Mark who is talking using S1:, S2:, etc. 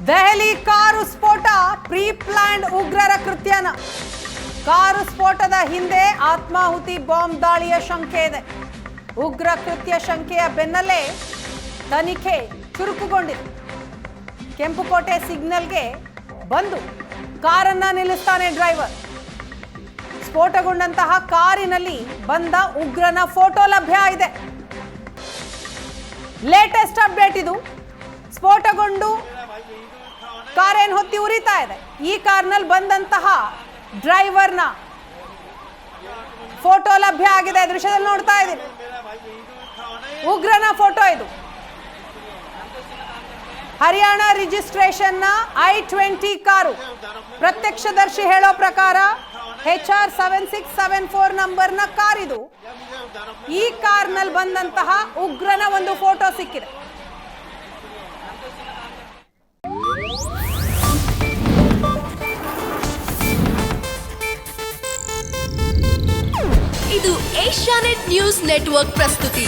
S1: Delhi car ಸ್ಫೋಟ pre planned ಉಗ್ರರ ಕೃತ್ಯನ. Car ಸ್ಫೋಟದ ಹಿಂದೆ ಆತ್ಮಾಹುತಿ ಬಾಂಬ್ ದಾಳಿಯ ಶಂಕೆ ಇದೆ. ಉಗ್ರ ಕೃತ್ಯ ಶಂಕೆಯ ಬೆನ್ನಲ್ಲೇ ತನಿಖೆ ಚುರುಕುಗೊಂಡಿದೆ. ಕೆಂಪುಕೋಟೆ ಸಿಗ್ನಲ್ಗೆ ಬಂದು ಕಾರನ್ನ ನಿಲ್ಲಿಸ್ತಾನೆ ಡ್ರೈವರ್. ಸ್ಫೋಟಗೊಂಡಂತಹ ಕಾರಿನಲ್ಲಿ ಬಂದ ಉಗ್ರನ ಫೋಟೋ ಲಭ್ಯ ಇದೆ. ಲೇಟೆಸ್ಟ್ ಅಪ್ಡೇಟ್ ಇದು. ಸ್ಫೋಟಗೊಂಡು ಕಾರೇನು ಹೊತ್ತಿ ಉರಿತಾ ಇದೆ. ಈ ಕಾರ್ನಲ್ಲಿ ಬಂದಂತಹ ಡ್ರೈವರ್ನ ಫೋಟೋ ಲಭ್ಯ ಆಗಿದೆ. ದೃಶ್ಯದಲ್ಲಿ ನೋಡ್ತಾ ಇದ್ದೀನಿ. ಉಗ್ರನ ಫೋಟೋ ಇದು. Haryana ರಿಜಿಸ್ಟ್ರೇಷನ್ನ I-20 car. ಪ್ರತ್ಯಕ್ಷದರ್ಶಿ ಹೇಳೋ ಪ್ರಕಾರ HR 7674 ನಂಬರ್ನ ಕಾರ್ ಇದು. ಈ ಕಾರ್ನಲ್ಲಿ ಬಂದಂತಹ ಉಗ್ರನ ಒಂದು ಫೋಟೋ ಸಿಕ್ಕಿದೆ.
S2: ಇದು ಏಷ್ಯಾನೆಟ್ ನ್ಯೂಸ್ ನೆಟ್ವರ್ಕ್ ಪ್ರಸ್ತುತಿ.